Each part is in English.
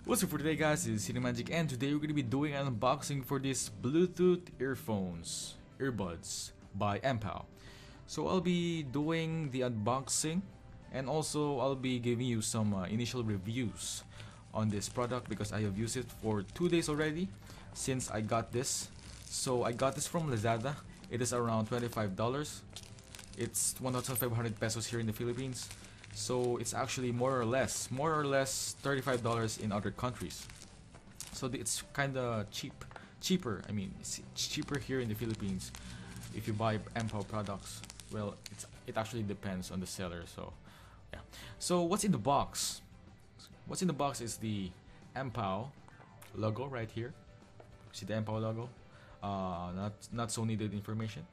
What's up for today, guys? It's Cinemagic, and today we're gonna be doing an unboxing for these Bluetooth earphones, earbuds by Mpow. So I'll be doing the unboxing, and also I'll be giving you some initial reviews on this product because I have used it for 2 days already since I got this. So I got this from Lazada. It is around $25. It's 1,500 pesos here in the Philippines. So it's actually more or less $35 in other countries. So it's kind of cheaper. I mean, it's cheaper here in the Philippines if you buy Mpow products. Well, it actually depends on the seller. So yeah. So what's in the box? What's in the box is the Mpow logo right here. See the Mpow logo? Not so needed information.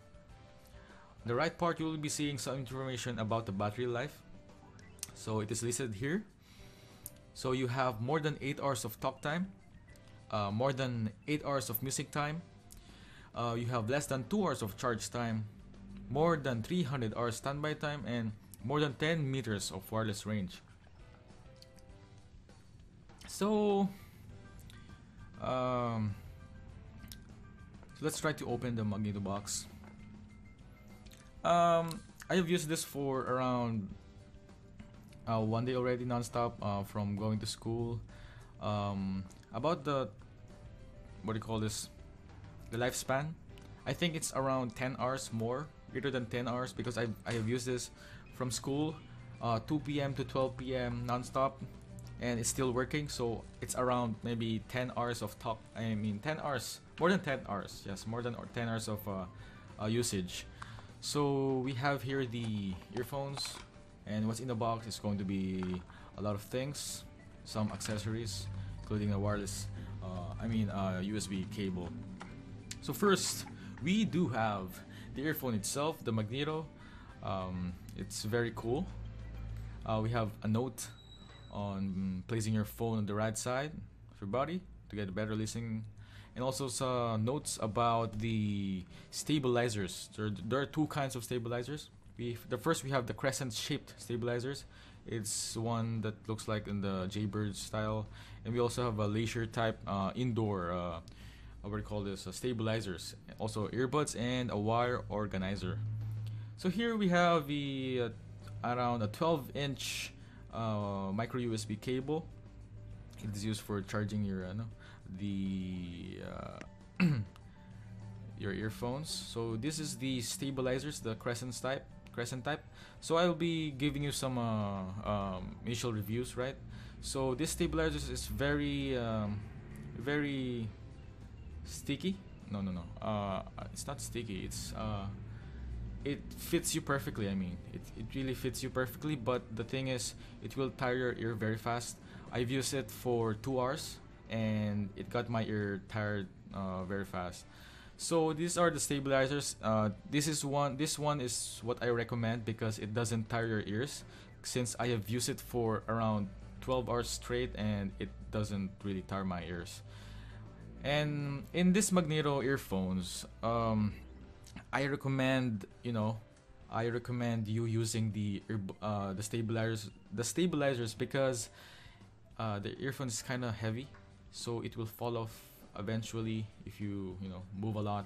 On the right part, you will be seeing some information about the battery life. So it is listed here. So you have more than 8 hours of talk time, more than 8 hours of music time, you have less than 2 hours of charge time, more than 300 hours standby time, and more than 10 meters of wireless range. So, let's try to open the Magneto box. I have used this for around 1 day already, non-stop, from going to school. About the what do you call this? The lifespan. I think it's around 10 hours more, greater than 10 hours, because I have used this from school, 2 p.m. to 12 p.m. non-stop, and it's still working. So it's around maybe 10 hours of talk. I mean 10 hours, more than 10 hours. Yes, more than 10 hours of usage. So we have here the earphones. And what's in the box is going to be a lot of things, some accessories, including a wireless, USB cable. So first, we do have the earphone itself, the Magneto. It's very cool. We have a note on placing your phone on the right side of your body to get better listening, and also some notes about the stabilizers. There are two kinds of stabilizers. The first, we have the crescent-shaped stabilizers. It's one that looks like in the Jaybird style, and we also have a laser type indoor what do you call this, stabilizers, also earbuds, and a wire organizer. So here we have the around a 12-inch micro USB cable. It is used for charging your your earphones. So this is the stabilizers, the crescent type. So I'll be giving you some initial reviews, right? So this stabilizer is very sticky. No. It's not sticky. It fits you perfectly. I mean, it really fits you perfectly. But the thing is, it will tire your ear very fast. I've used it for 2 hours, and it got my ear tired very fast. So these are the stabilizers. This one is what I recommend because it doesn't tire your ears, since I have used it for around 12 hours straight and it doesn't really tire my ears. And in this Magneto earphones, I recommend you using the stabilizers because the earphone is kind of heavy, so it will fall off eventually if you move a lot.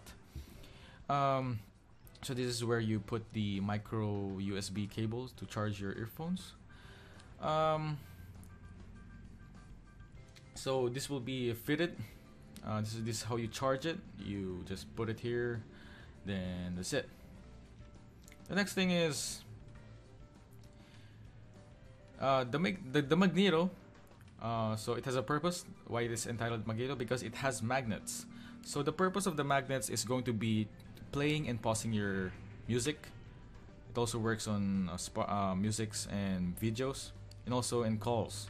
So this is where you put the micro USB cables to charge your earphones. So this will be fitted. This is how you charge it. You just put it here, then that's it. The next thing is the Magneto. So it has a purpose why it is entitled Magneto, because it has magnets. So the purpose of the magnets is going to be playing and pausing your music. It also works on musics and videos, and also in calls.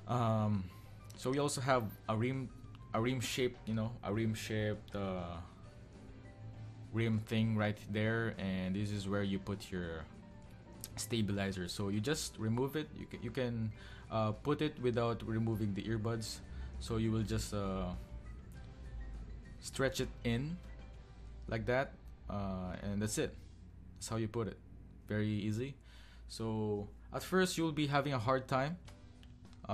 So we also have a rim shaped rim thing right there, and this is where you put your stabilizer. So you just remove it. You can put it without removing the earbuds. So you will just stretch it in like that, and that's it. That's how you put it. Very easy. So at first you'll be having a hard time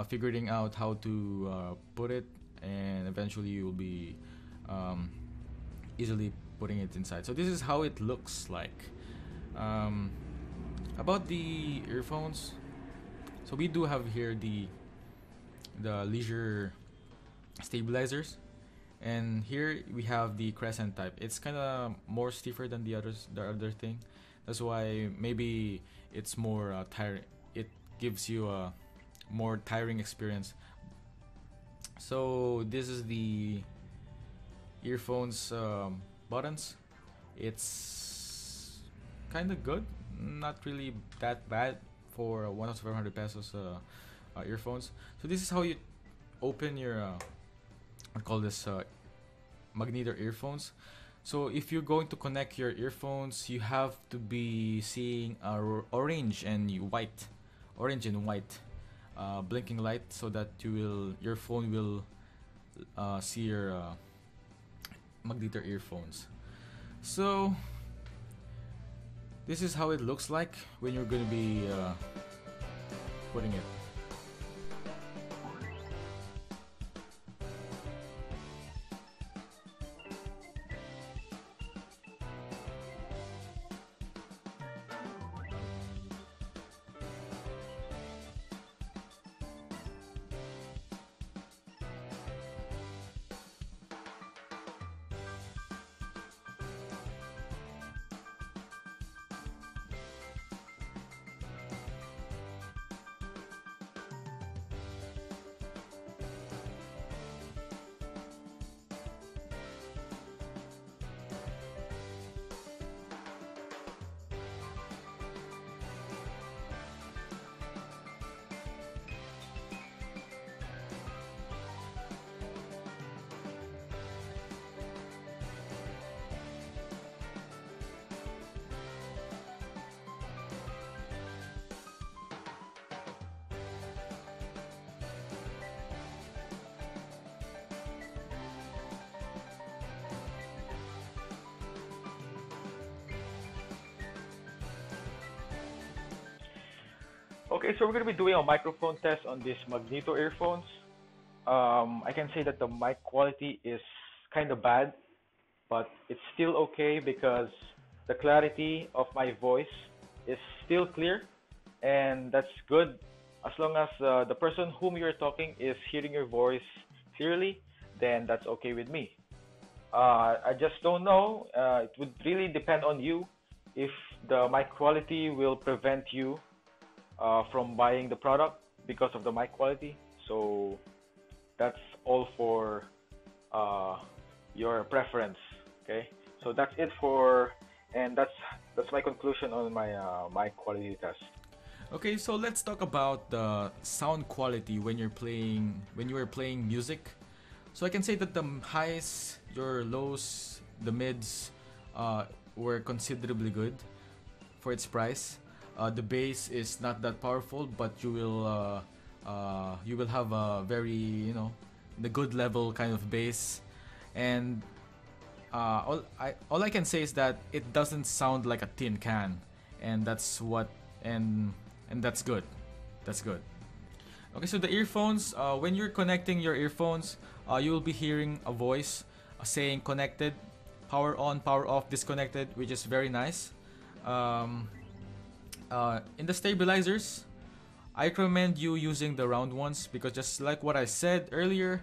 figuring out how to put it, and eventually you'll be um, easily putting it inside. So this is how it looks like. Um, about the earphones, so we do have here the leisure stabilizers, and here we have the crescent type. It's kind of more stiffer than the other thing. That's why maybe it's more tiring. It gives you a more tiring experience. So this is the earphones buttons. It's kind of good, not really that bad for 1,500 pesos earphones. So this is how you open your I call this Magneto earphones. So if you're going to connect your earphones, you have to be seeing orange and white blinking light, so that your phone will see your Magneto earphones. So this is how it looks like when you're gonna be putting it. Okay, so we're going to be doing a microphone test on these Magneto earphones. I can say that the mic quality is kind of bad, but it's still okay because the clarity of my voice is still clear, and that's good as long as the person whom you're talking is hearing your voice clearly, then that's okay with me. I just don't know. It would really depend on you if the mic quality will prevent you from buying the product because of the mic quality. So that's all for your preference. Okay, so that's it for, and that's my conclusion on my mic quality test. Okay, so let's talk about the sound quality when you are playing music. So I can say that the highs, your lows, the mids were considerably good for its price. The bass is not that powerful, but you will have a very, the good level kind of bass, and all I can say is that it doesn't sound like a tin can, and that's what and that's good. That's good. Okay, so the earphones, when you're connecting your earphones, you will be hearing a voice saying connected, power on, power off, disconnected, which is very nice. In the stabilizers, I recommend you using the round ones because just like what I said earlier,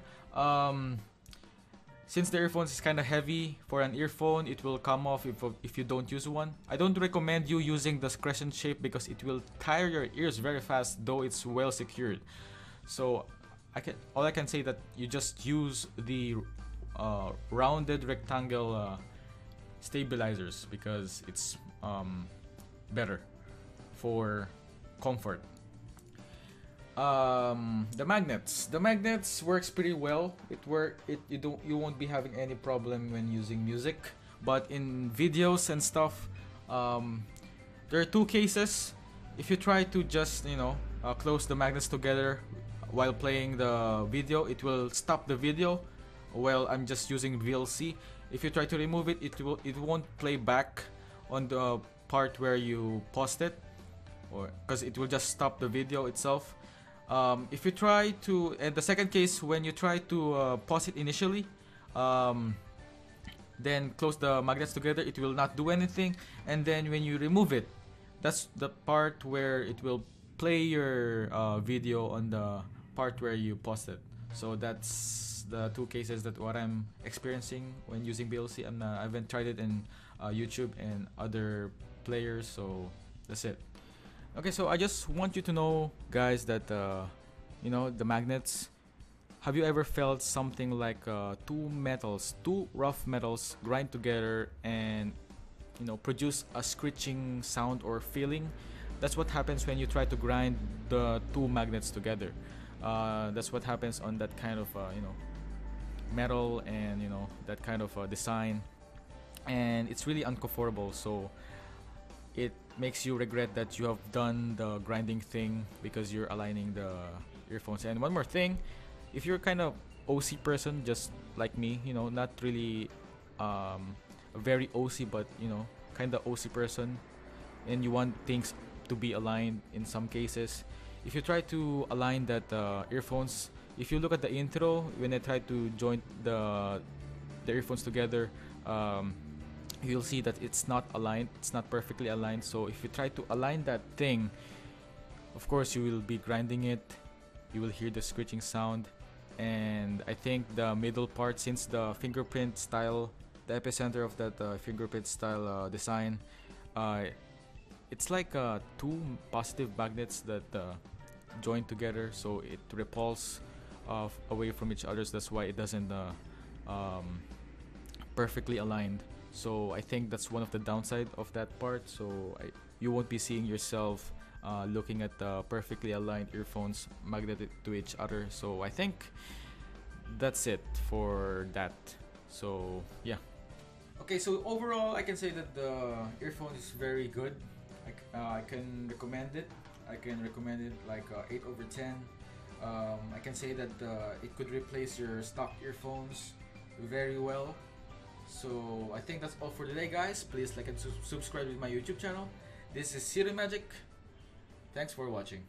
since the earphones is kind of heavy for an earphone, it will come off if you don't use one. I don't recommend you using the crescent shape because it will tire your ears very fast, though it's well secured. So all I can say that you just use the rounded rectangle stabilizers because it's better for comfort. The magnets works pretty well. You won't be having any problem when using music, but in videos and stuff, there are two cases. If you try to just close the magnets together while playing the video, it will stop the video. Well, I'm just using VLC. If you try to remove it, it won't play back on the part where you paused it, or because it will just stop the video itself. If you try to, and the second case, when you try to pause it initially, um, then close the magnets together, it will not do anything. And then when you remove it, that's the part where it will play your video on the part where you paused it. So that's the two cases that what I'm experiencing when using BLC. I haven't tried it in YouTube and other players, so that's it. Okay, so I just want you to know, guys, that the magnets. Have you ever felt something like two rough metals grind together and produce a screeching sound or feeling? That's what happens when you try to grind the two magnets together. That's what happens on that kind of metal and that kind of design, and it's really uncomfortable. So it makes you regret that you have done the grinding thing because you're aligning the earphones. And one more thing, if you're kind of OC person just like me, not really a very OC, but kind of OC person, and you want things to be aligned in some cases, if you try to align that earphones, if you look at the intro when I try to join the earphones together, you'll see that it's not aligned, it's not perfectly aligned. So if you try to align that thing, of course you will be grinding it, you will hear the screeching sound. And I think the middle part, since the fingerprint style, the epicenter of that fingerprint style design, it's like two positive magnets that join together, so it repulses away from each other. That's why it doesn't perfectly aligned. So I think that's one of the downside of that part. So you won't be seeing yourself looking at the perfectly aligned earphones magnetic to each other. So I think that's it for that. So yeah. Okay, so overall I can say that the earphone is very good. I can recommend it. I can recommend it like 8 over 10. I can say that it could replace your stock earphones very well. So I think that's all for today, guys. Please like and subscribe to my YouTube channel. This is Siri Magic. Thanks for watching.